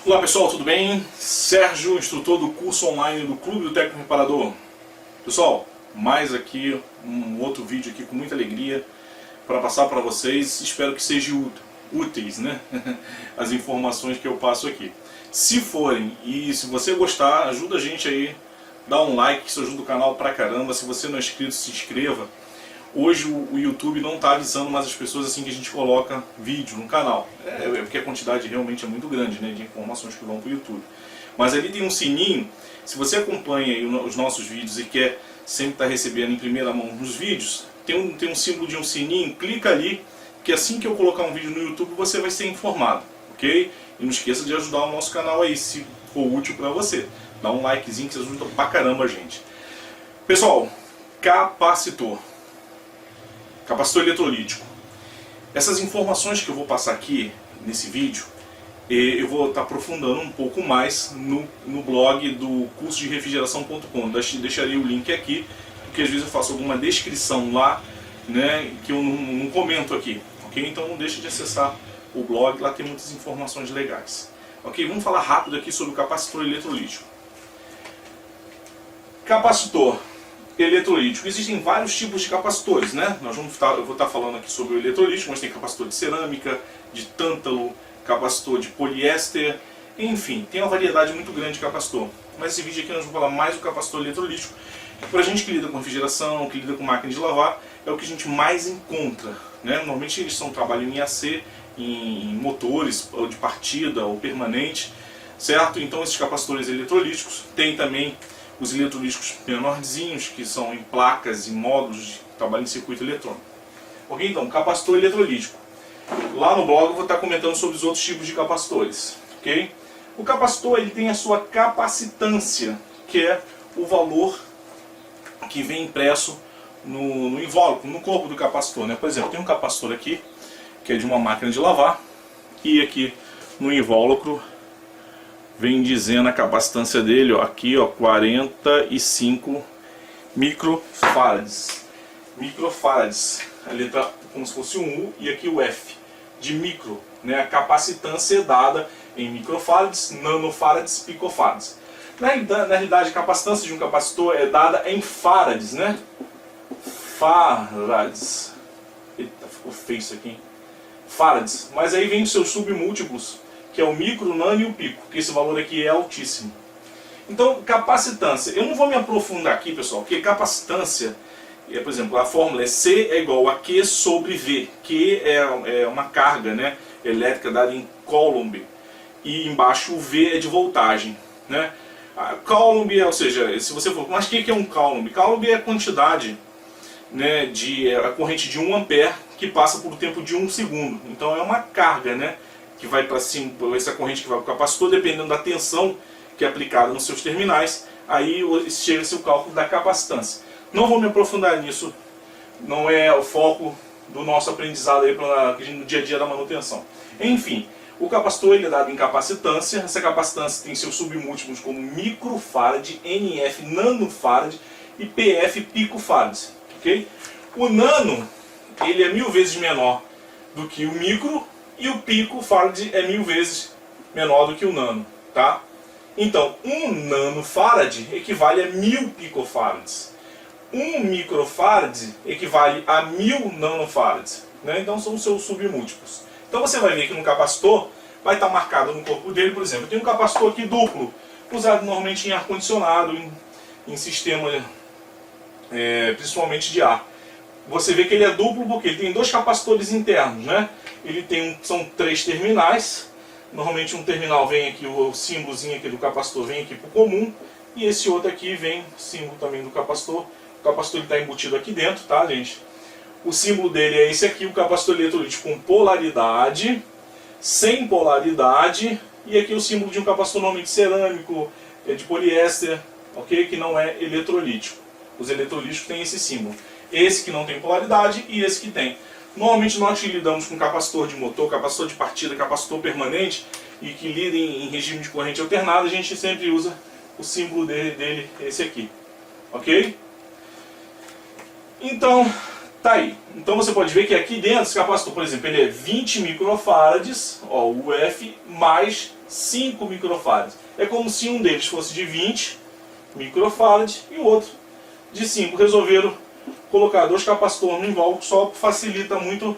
Olá pessoal, tudo bem? Sérgio, instrutor do curso online do Clube do Técnico Reparador. Pessoal, mais aqui um outro vídeo aqui com muita alegria para passar para vocês. Espero que sejam úteis, né? As informações que eu passo aqui. Se forem e se você gostar, ajuda a gente aí, dá um like, isso ajuda o canal pra caramba. Se você não é inscrito, se inscreva. Hoje o YouTube não está avisando mais as pessoas assim que a gente coloca vídeo no canal. É porque a quantidade realmente é muito grande, né, de informações que vão para o YouTube. Mas ali tem um sininho. Se você acompanha aí os nossos vídeos e quer sempre estar recebendo em primeira mão os vídeos, tem um símbolo de um sininho, clica ali, que assim que eu colocar um vídeo no YouTube você vai ser informado, ok? E não esqueça de ajudar o nosso canal aí, se for útil para você. Dá um likezinho que ajuda pra caramba a gente. Pessoal, capacitor eletrolítico. Essas informações que eu vou passar aqui nesse vídeo, eu vou estar aprofundando um pouco mais no blog do curso de refrigeração.com. Deixarei o link aqui, porque às vezes eu faço alguma descrição lá, né, que eu não comento aqui, ok? Então não deixe de acessar o blog, lá tem muitas informações legais. Ok, vamos falar rápido aqui sobre o capacitor eletrolítico. Capacitor eletrolítico. Existem vários tipos de capacitores, né? Eu vou estar falando aqui sobre o eletrolítico, mas tem capacitor de cerâmica, de tântalo, capacitor de poliéster, enfim, tem uma variedade muito grande de capacitor. Mas esse vídeo aqui nós vamos falar mais do capacitor eletrolítico. Para a gente que lida com refrigeração, que lida com máquina de lavar, é o que a gente mais encontra, né? Normalmente eles trabalham em AC, em motores, ou de partida, ou permanente, certo? Então esses capacitores eletrolíticos tem também os eletrolíticos menorzinhos, que são em placas e módulos de trabalho em circuito eletrônico. Ok? Então, capacitor eletrolítico. Lá no blog eu vou estar comentando sobre os outros tipos de capacitores. Ok? O capacitor ele tem a sua capacitância, que é o valor que vem impresso no invólucro, no corpo do capacitor, né? Por exemplo, tem um capacitor aqui, que é de uma máquina de lavar, e aqui no invólucro vem dizendo a capacitância dele, ó, aqui, ó, 45 microfarads. Microfarads. A letra como se fosse um U e aqui o F de micro, né? A capacitância é dada em microfarads, nanofarads, picofarads. Na realidade, a capacitância de um capacitor é dada em farads, né? Farads. Eita, ficou feio isso aqui, hein? Farads. Mas aí vem os seus submúltiplos, que é o micro, o nano e o pico, que esse valor aqui é altíssimo. Então, capacitância. Eu não vou me aprofundar aqui, pessoal, porque capacitância, por exemplo, a fórmula é C é igual a Q sobre V. Q é uma carga, né, elétrica dada em Coulomb. E embaixo o V é de voltagem, né? A Coulomb, ou seja, se você for... Mas o que é um Coulomb? Coulomb é a quantidade, né, a corrente de 1 ampere que passa por um tempo de 1 segundo. Então é uma carga, né, que vai para cima, essa corrente que vai para o capacitor, dependendo da tensão que é aplicada nos seus terminais, aí chega-se o cálculo da capacitância. Não vou me aprofundar nisso, não é o foco do nosso aprendizado aí no dia a dia da manutenção. Enfim, o capacitor ele é dado em capacitância, essa capacitância tem seus submúltiplos como microfarad, NF nanofarad e PF picofarad, ok? O nano, ele é 1000 vezes menor do que o micro, e o picofarad é 1000 vezes menor do que o nano, tá? Então, 1 nanofarad equivale a 1000 picofarads. 1 microfarad equivale a 1000 nanofarads, né? Então são os seus submúltiplos. Então você vai ver que no capacitor vai estar marcado no corpo dele, por exemplo, tem um capacitor aqui duplo, usado normalmente em ar-condicionado, em sistema principalmente de ar. Você vê que ele é duplo porque ele tem dois capacitores internos, né? São 3 terminais. Normalmente um terminal vem aqui, o símbolozinho aqui do capacitor vem aqui para o comum. E esse outro aqui vem, símbolo também do capacitor. O capacitor está embutido aqui dentro, tá, gente? O símbolo dele é esse aqui, o capacitor eletrolítico com polaridade, sem polaridade. E aqui o símbolo de um capacitor normalmente cerâmico, de poliéster, ok? Que não é eletrolítico. Os eletrolíticos têm esse símbolo. Esse que não tem polaridade e esse que tem. Normalmente nós que lidamos com capacitor de motor, capacitor de partida, capacitor permanente e que lida em regime de corrente alternada, a gente sempre usa o símbolo dele esse aqui. Ok? Então, Tá aí. Então você pode ver que aqui dentro esse capacitor, por exemplo, ele é 20 microfarads, ó, o UF mais 5 microfarads. É como se um deles fosse de 20 microfarads e o outro de 5. Resolveram colocar dois capacitores no invólucro, só facilita muito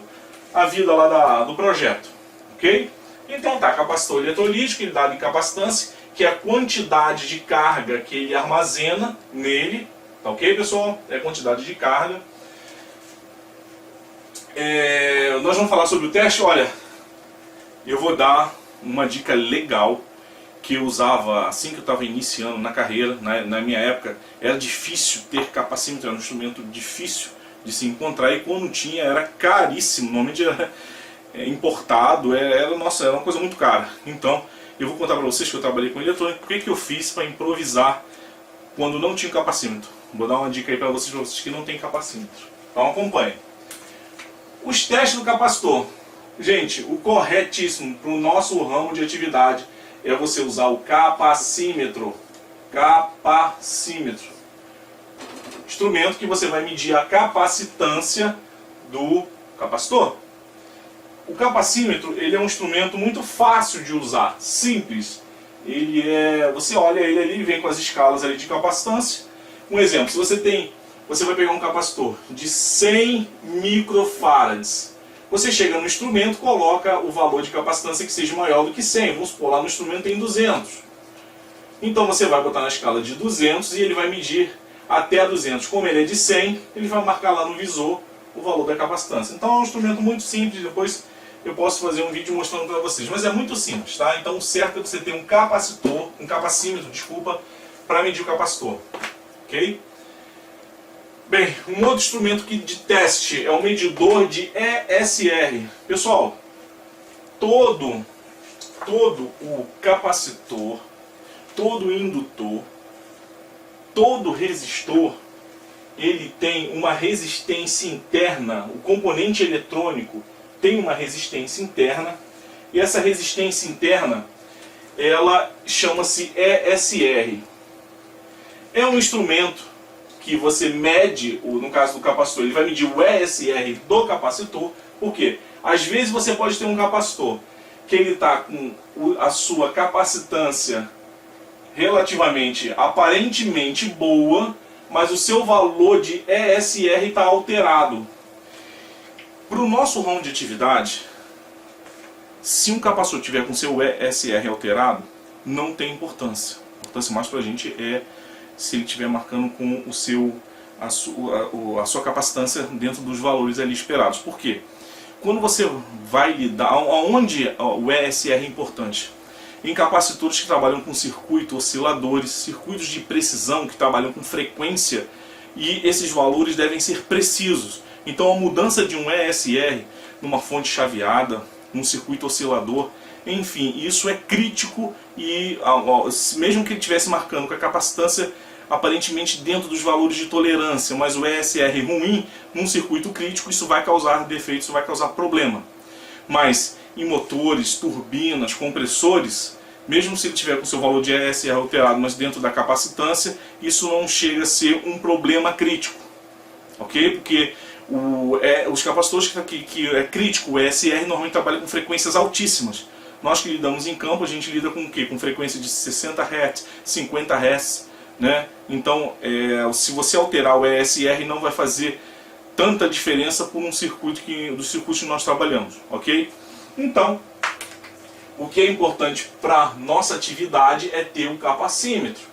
a vida lá do projeto. Ok? Então tá, capacitor eletrolítico, ele dá de capacitância, que é a quantidade de carga que ele armazena nele. Tá ok, pessoal? É a quantidade de carga. Nós vamos falar sobre o teste. Olha, eu vou dar uma dica legal que eu usava assim que eu estava iniciando na carreira. Na minha época era difícil ter capacímetro, era um instrumento difícil de se encontrar, e quando tinha era caríssimo, normalmente era importado, nossa, era uma coisa muito cara. Então eu vou contar para vocês que eu trabalhei com eletrônica, o que eu fiz para improvisar quando não tinha capacímetro. Vou dar uma dica aí para vocês que não tem capacímetro. Então acompanhe. Os testes do capacitor. Gente, o corretíssimo para o nosso ramo de atividade é você usar o capacímetro. Capacímetro. Instrumento que você vai medir a capacitância do capacitor. O capacímetro, ele é um instrumento muito fácil de usar, simples. Você olha ele ali, vem com as escalas ali de capacitância. Um exemplo, se você vai pegar um capacitor de 100 microfarads. Você chega no instrumento, coloca o valor de capacitância que seja maior do que 100. Vamos supor, lá no instrumento tem 200. Então você vai botar na escala de 200 e ele vai medir até 200. Como ele é de 100, ele vai marcar lá no visor o valor da capacitância. Então é um instrumento muito simples, depois eu posso fazer um vídeo mostrando para vocês. Mas é muito simples, tá? Então o certo é você ter um capacímetro, para medir o capacitor. Ok? Bem, um outro instrumento de teste é o medidor de ESR. Pessoal, todo o capacitor, todo indutor, todo resistor, ele tem uma resistência interna. O componente eletrônico tem uma resistência interna, e essa resistência interna, ela chama-se ESR. É um instrumento que você mede, no caso do capacitor, ele vai medir o ESR do capacitor. Por quê? Às vezes você pode ter um capacitor que ele está com a sua capacitância relativamente, aparentemente boa, mas o seu valor de ESR está alterado. Para o nosso ramo de atividade, se um capacitor tiver com seu ESR alterado, não tem importância. A importância mais para a gente é se ele estiver marcando com a sua capacitância dentro dos valores ali esperados. Por quê? Quando você vai lidar, onde o ESR é importante? Em capacitores que trabalham com circuito, osciladores, circuitos de precisão que trabalham com frequência, e esses valores devem ser precisos. Então a mudança de um ESR numa fonte chaveada, num circuito oscilador, enfim, isso é crítico, e mesmo que ele estivesse marcando com a capacitância aparentemente dentro dos valores de tolerância, mas o ESR ruim num circuito crítico, isso vai causar defeitos, isso vai causar problema. Mas em motores, turbinas, compressores, mesmo se ele tiver com seu valor de ESR alterado, mas dentro da capacitância, isso não chega a ser um problema crítico. Ok? Porque os capacitores que é crítico, o ESR normalmente trabalha com frequências altíssimas. Nós que lidamos em campo, a gente lida com o quê? Com frequência de 60 Hz, 50 Hz. Né? Então, se você alterar o ESR, não vai fazer tanta diferença por um circuito dos circuitos que nós trabalhamos, ok? Então, o que é importante para nossa atividade é ter um capacímetro.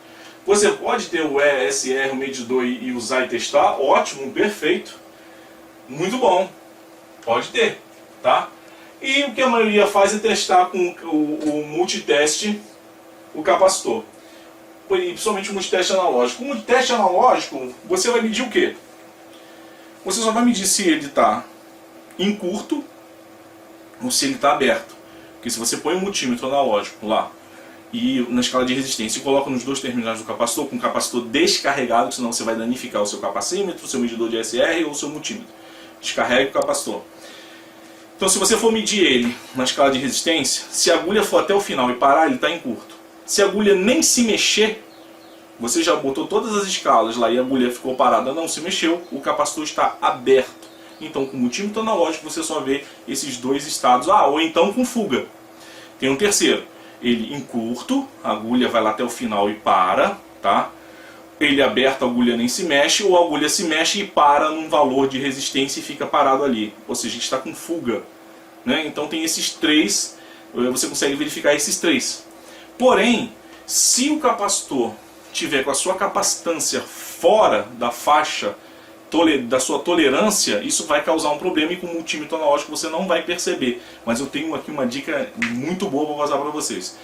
Você pode ter o ESR, o medidor, e usar e testar, ótimo, perfeito, muito bom, pode ter, tá? E o que a maioria faz é testar com o multiteste, o capacitor. E principalmente o multiteste analógico. O multiteste analógico, você vai medir o quê? Você só vai medir se ele está em curto ou se ele está aberto. Porque se você põe um multímetro analógico lá e na escala de resistência e coloca nos dois terminais do capacitor, com o capacitor descarregado, senão você vai danificar o seu capacímetro, o seu medidor de ESR ou o seu multímetro. Descarrega o capacitor. Então se você for medir ele na escala de resistência, se a agulha for até o final e parar, ele está em curto. Se a agulha nem se mexer, você já botou todas as escalas lá e a agulha ficou parada, não se mexeu, o capacitor está aberto. Então com multímetro analógico você só vê esses dois estados. Ah, ou então com fuga. Tem um terceiro. Ele em curto, a agulha vai lá até o final e para, tá? Ele aberto, a agulha nem se mexe, ou a agulha se mexe e para num valor de resistência e fica parado ali. Ou seja, a gente está com fuga, né? Então tem esses três, você consegue verificar esses três. Porém, se o capacitor tiver com a sua capacitância fora da faixa da sua tolerância, isso vai causar um problema, e com o multímetro analógico você não vai perceber. Mas eu tenho aqui uma dica muito boa para passar para vocês.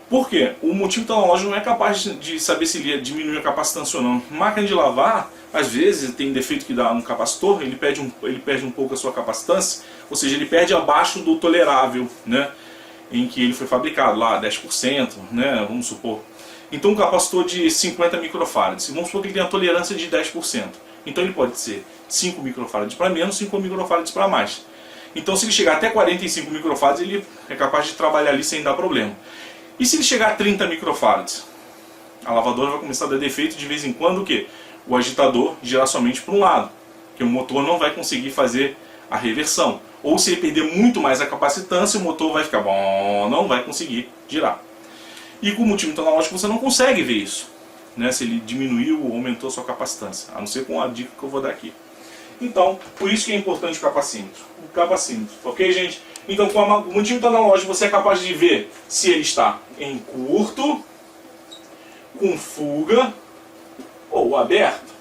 Por quê? O multímetro analógico não é capaz de saber se ele diminui a capacitância ou não. Máquina de lavar, às vezes, tem defeito que dá no capacitor, ele perde um pouco a sua capacitância, ou seja, ele perde abaixo do tolerável, né, em que ele foi fabricado, lá 10%, né, vamos supor. Então um capacitor de 50 microfarads, vamos supor que ele tem a tolerância de 10%. Então ele pode ser 5 microfarads para menos, 5 microfarads para mais. Então se ele chegar até 45 microfarads, ele é capaz de trabalhar ali sem dar problema. E se ele chegar a 30 microfarads? A lavadora vai começar a dar defeito de vez em quando, o quê? O agitador girar somente para um lado, que o motor não vai conseguir fazer a reversão. Ou se ele perder muito mais a capacitância, o motor vai ficar bom, não vai conseguir girar. E com o multímetro analógico você não consegue ver isso, né, se ele diminuiu ou aumentou a sua capacitância, a não ser com a dica que eu vou dar aqui. Então, por isso que é importante o capacímetro. O capacímetro, ok, gente? Então, com o multímetro analógico você é capaz de ver se ele está em curto, com fuga ou aberto.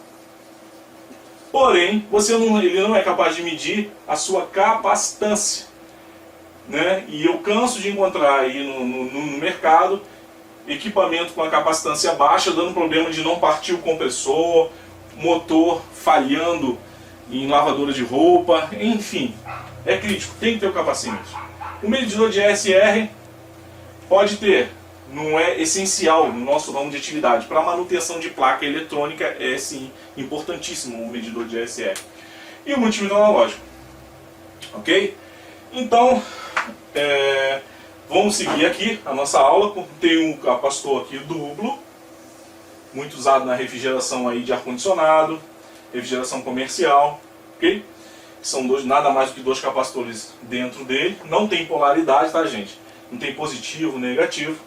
Porém, ele não é capaz de medir a sua capacitância, né? E eu canso de encontrar aí no mercado equipamento com a capacitância baixa, dando problema de não partir o compressor, motor falhando em lavadora de roupa, enfim, é crítico, tem que ter o capacímetro. O medidor de ESR pode ter, não é essencial no nosso ramo de atividade. Para manutenção de placa eletrônica é sim importantíssimo o medidor de ESR. E o multímetro analógico, ok? Então, vamos seguir aqui a nossa aula. Tem um capacitor aqui duplo, muito usado na refrigeração aí de ar-condicionado, refrigeração comercial, ok? São nada mais do que dois capacitores dentro dele. Não tem polaridade, tá, gente? Não tem positivo, negativo.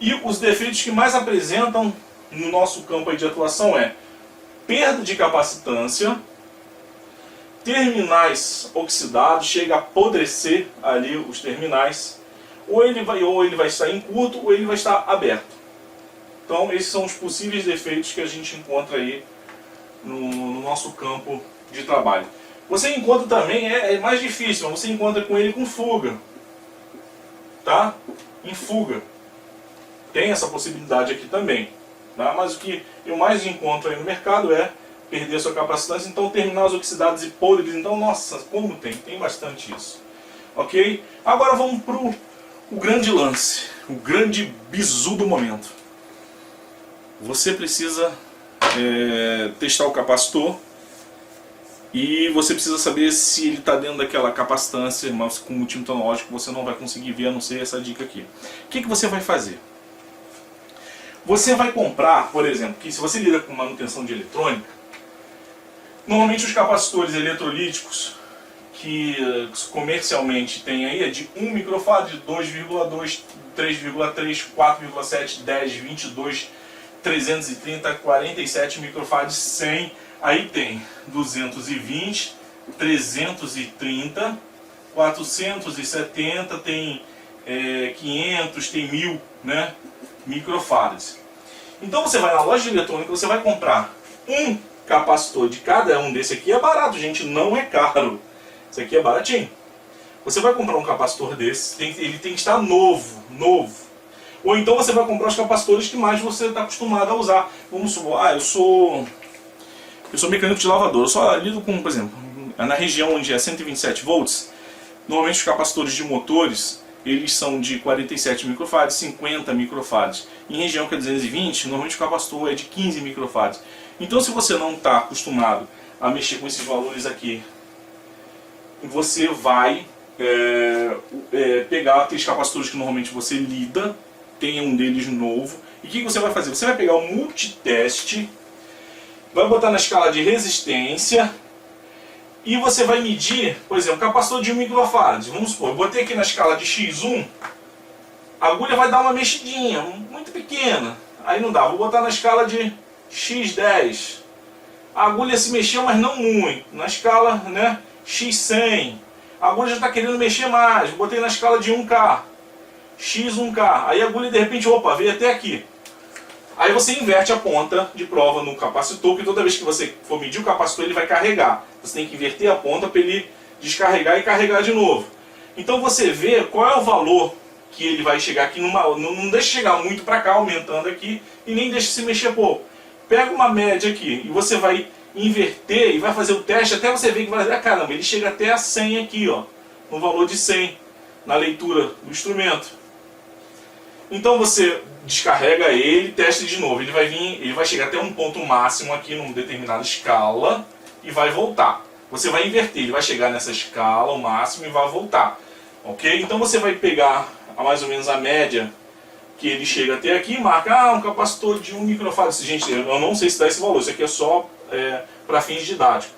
E os defeitos que mais apresentam no nosso campo aí de atuação é perda de capacitância, terminais oxidados, chega a apodrecer ali os terminais, ou ele vai estar em curto ou ele vai estar aberto. Então esses são os possíveis defeitos que a gente encontra aí no nosso campo de trabalho. Você encontra também, é mais difícil, mas você encontra com ele com fuga, tá? Em fuga. Tem essa possibilidade aqui também, tá? Mas o que eu mais encontro aí no mercado é perder sua capacitância, então terminais oxidados e podres. Então, nossa, como tem bastante isso, ok? Agora vamos para o grande lance, o grande bizu do momento. Você precisa testar o capacitor e você precisa saber se ele está dentro daquela capacitância, mas com o multímetro analógico você não vai conseguir ver, a não ser essa dica aqui. O que você vai fazer? Você vai comprar, por exemplo, que se você lida com manutenção de eletrônica, normalmente os capacitores eletrolíticos que comercialmente tem aí é de 1 microfarad, 2,2, 3,3, 4,7, 10, 22, 330, 47 microfarads, 100, aí tem 220, 330, 470, tem 500, tem 1000, né, microfarads. Então você vai na loja de eletrônica, você vai comprar um capacitor de cada um desse aqui, é barato, gente, não é caro. Isso aqui é baratinho. Você vai comprar um capacitor desse, ele tem que estar novo. Ou então você vai comprar os capacitores que mais você está acostumado a usar. Vamos supor, eu sou mecânico de lavador, eu só lido com, por exemplo, na região onde é 127 volts, normalmente os capacitores de motores, eles são de 47 microfarads, 50 microfarads. Em região que é 220, normalmente o capacitor é de 15 microfarads. Então se você não está acostumado a mexer com esses valores aqui, você vai pegar aqueles capacitores que normalmente você lida, tem um deles novo, e o que você vai fazer? Você vai pegar o multiteste, vai botar na escala de resistência E você vai medir, por exemplo, capacitor de 1 microfarad. Vamos supor, eu botei aqui na escala de X1, a agulha vai dar uma mexidinha, muito pequena. Aí não dá, vou botar na escala de X10. A agulha se mexeu, mas não muito. Na escala, né, X100. A agulha já está querendo mexer mais. Botei na escala de 1K. X1K. Aí a agulha de repente, opa, veio até aqui. Aí você inverte a ponta de prova no capacitor, que toda vez que você for medir o capacitor, ele vai carregar. Você tem que inverter a ponta para ele descarregar e carregar de novo. Então você vê qual é o valor que ele vai chegar aqui. Não deixa chegar muito para cá, aumentando aqui, e nem deixa se mexer pouco. Pega uma média aqui e você vai inverter e vai fazer o teste até você ver que vai dizer, caramba, ele chega até a 100 aqui, ó, no valor de 100 na leitura do instrumento. Então você descarrega ele, testa de novo. Ele vai chegar até um ponto máximo aqui numa determinada escala e vai voltar. Você vai inverter, ele vai chegar nessa escala, o máximo, e vai voltar. Ok? Então você vai pegar mais ou menos a média que ele chega até aqui e marca, um capacitor de 1 microfarad. Gente, eu não sei se dá esse valor, isso aqui é só para fins didáticos.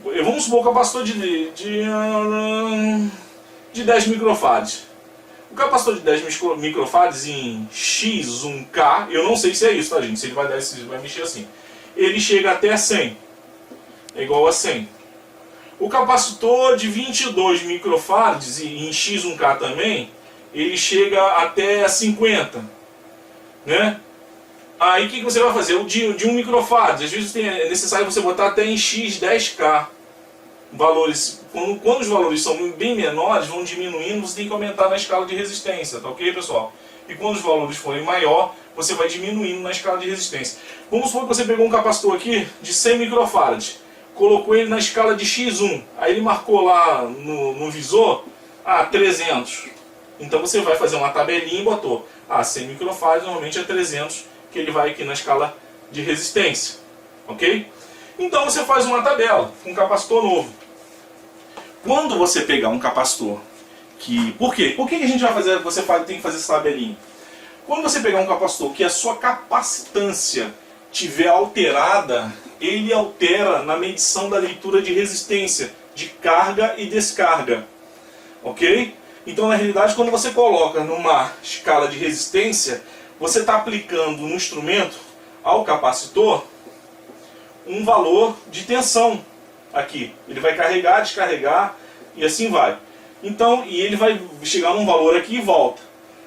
Vamos supor um capacitor de 10 microfarads. O capacitor de 10 microfarads em X1K, eu não sei se é isso, tá, gente? Se ele vai dar, se ele vai mexer assim. Ele chega até 100. É igual a 100. O capacitor de 22 microfarads em X1K também, ele chega até 50. Né? Aí o que você vai fazer? O de 1 microfarad, às vezes é necessário você botar até em X10K. Valores, quando os valores são bem menores, vão diminuindo, você tem que aumentar na escala de resistência, tá ok, pessoal? E quando os valores forem maior, você vai diminuindo na escala de resistência. Vamos supor que você pegou um capacitor aqui de 100 microfarad, colocou ele na escala de X1, aí ele marcou lá no visor, 300. Então você vai fazer uma tabelinha e botou, 100 microfarad normalmente é 300, que ele vai aqui na escala de resistência, ok? Então você faz uma tabela com um capacitor novo. Quando você pegar um capacitor que... Por quê? Por que a gente vai fazer, tem que fazer essa tabelinha? Quando você pegar um capacitor que a sua capacitância tiver alterada, ele altera na medição da leitura de resistência, de carga e descarga. Ok? Então na realidade quando você coloca numa escala de resistência, você está aplicando no instrumento, ao capacitor, um valor de tensão aqui. Ele vai carregar, descarregar e assim vai. Então, e ele vai chegar num valor aqui e volta.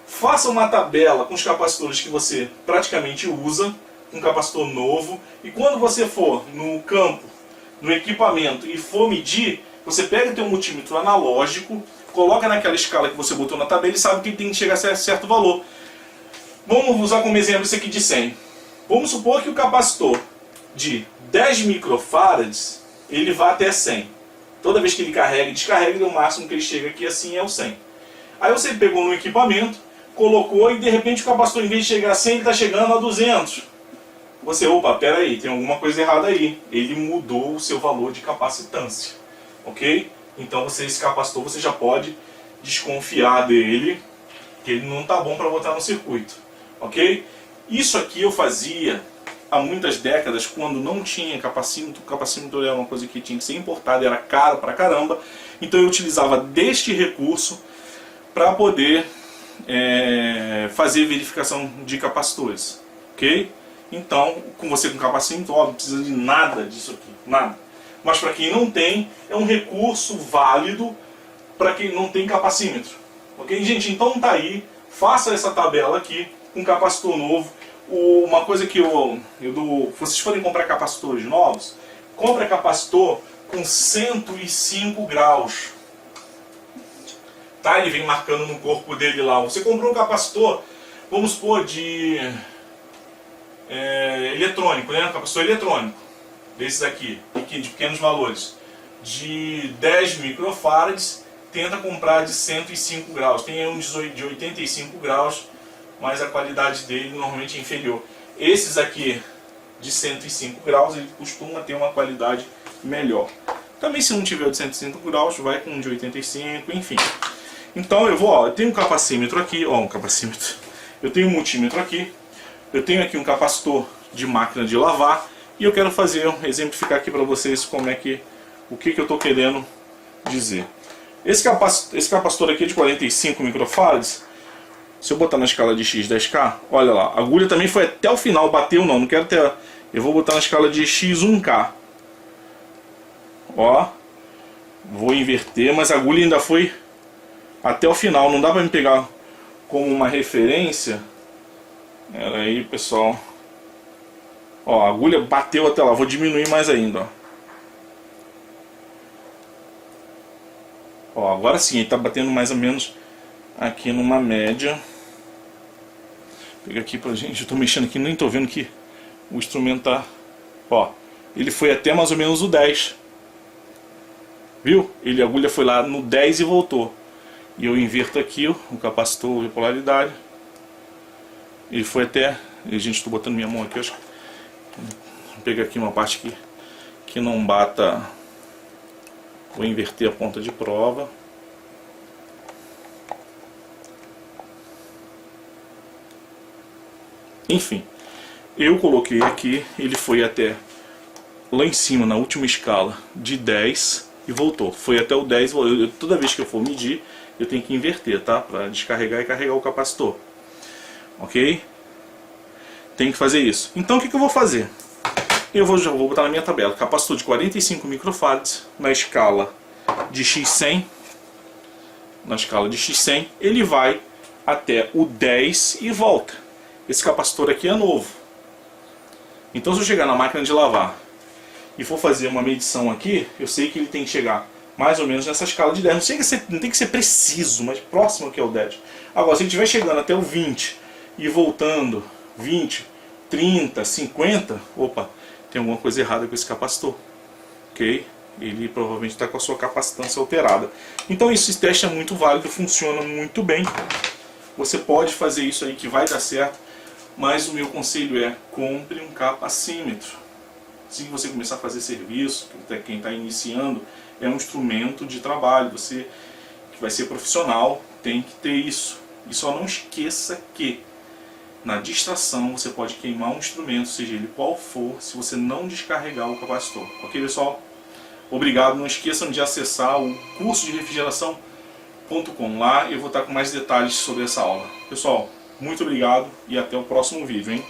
Faça uma tabela com os capacitores que você praticamente usa, um capacitor novo, e quando você for no campo, no equipamento e for medir, você pega o teu multímetro analógico, coloca naquela escala que você botou na tabela e sabe que ele tem que chegar a certo valor. Vamos usar como exemplo esse aqui de 100. Vamos supor que o capacitor de 10 microfarads, ele vai até 100. Toda vez que ele carrega e descarrega, o máximo que ele chega aqui assim é o 100. Aí você pegou no equipamento, colocou e de repente o capacitor, em vez de chegar a 100, ele está chegando a 200. Você, opa, peraí, tem alguma coisa errada aí. Ele mudou o seu valor de capacitância. Ok? Então esse capacitor você já pode desconfiar dele, que ele não está bom para botar no circuito. Ok? Isso aqui eu fazia há muitas décadas, quando não tinha capacímetro. O capacímetro era uma coisa que tinha que ser importada, era caro pra caramba. Então eu utilizava deste recurso para poder fazer verificação de capacitores. Ok? Então, com capacímetro, ó, não precisa de nada disso aqui, nada. Mas para quem não tem, é um recurso válido para quem não tem capacímetro. Ok, gente? Então tá aí, faça essa tabela aqui com capacitor novo. Uma coisa que vocês forem comprar capacitores novos, compre capacitor com 105 graus. Tá? Ele vem marcando no corpo dele lá. Você comprou um capacitor, vamos supor, de eletrônico, né? Um capacitor eletrônico, desses aqui, de pequenos valores, de 10 microfarads, tenta comprar de 105 graus. Tem um de 85 graus, mas a qualidade dele normalmente é inferior. Esses aqui de 105 graus, ele costuma ter uma qualidade melhor. Também se não tiver de 105 graus, vai com um de 85, enfim. Então eu tenho um capacímetro aqui, um capacímetro. Eu tenho um multímetro aqui. Eu tenho aqui um capacitor de máquina de lavar. E eu quero exemplificar aqui para vocês como é que o que eu estou querendo dizer. Esse capacitor aqui é de 45 microfarads. Se eu botar na escala de X 10K, olha lá, a agulha também foi até o final, bateu não quero ter... Eu vou botar na escala de X 1K. Ó, vou inverter, mas a agulha ainda foi até o final, não dá pra me pegar como uma referência. Pera aí, pessoal. Ó, a agulha bateu até lá, vou diminuir mais ainda, ó. Ó, agora sim, ele tá batendo mais ou menos aqui numa média. Pega aqui pra gente, eu tô mexendo aqui, nem tô vendo que o instrumento tá... Ó, ele foi até mais ou menos o 10. Viu? A agulha foi lá no 10 e voltou. E eu inverto aqui o capacitor de polaridade. Ele foi até... Gente, estou botando minha mão aqui, acho que... Vou pegar aqui uma parte que não bata... Vou inverter a ponta de prova. Enfim, eu coloquei aqui, ele foi até lá em cima, na última escala, de 10 e voltou. Foi até o 10, toda vez que eu for medir, eu tenho que inverter, tá? Para descarregar e carregar o capacitor. Ok? Tem que fazer isso. Então o que eu vou fazer? Já vou botar na minha tabela, capacitor de 45 microfarads, na escala de X100. Na escala de X100, ele vai até o 10 e volta. Esse capacitor aqui é novo. Então se eu chegar na máquina de lavar e for fazer uma medição aqui, eu sei que ele tem que chegar mais ou menos nessa escala de 10. Não tem que ser preciso, mas próximo que é o 10. Agora, se ele estiver chegando até o 20 e voltando 20, 30, 50, opa, tem alguma coisa errada com esse capacitor. Ok? Ele provavelmente está com a sua capacitância alterada. Então esse teste é muito válido, funciona muito bem. Você pode fazer isso aí que vai dar certo. Mas o meu conselho é, compre um capacímetro. Se você começar a fazer serviço, quem está iniciando, é um instrumento de trabalho. Você que vai ser profissional tem que ter isso. E só não esqueça que na distração você pode queimar um instrumento, seja ele qual for, se você não descarregar o capacitor. Ok, pessoal? Obrigado. Não esqueçam de acessar o curso de refrigeração.com. Lá eu vou estar com mais detalhes sobre essa aula. Pessoal, muito obrigado e até o próximo vídeo, hein?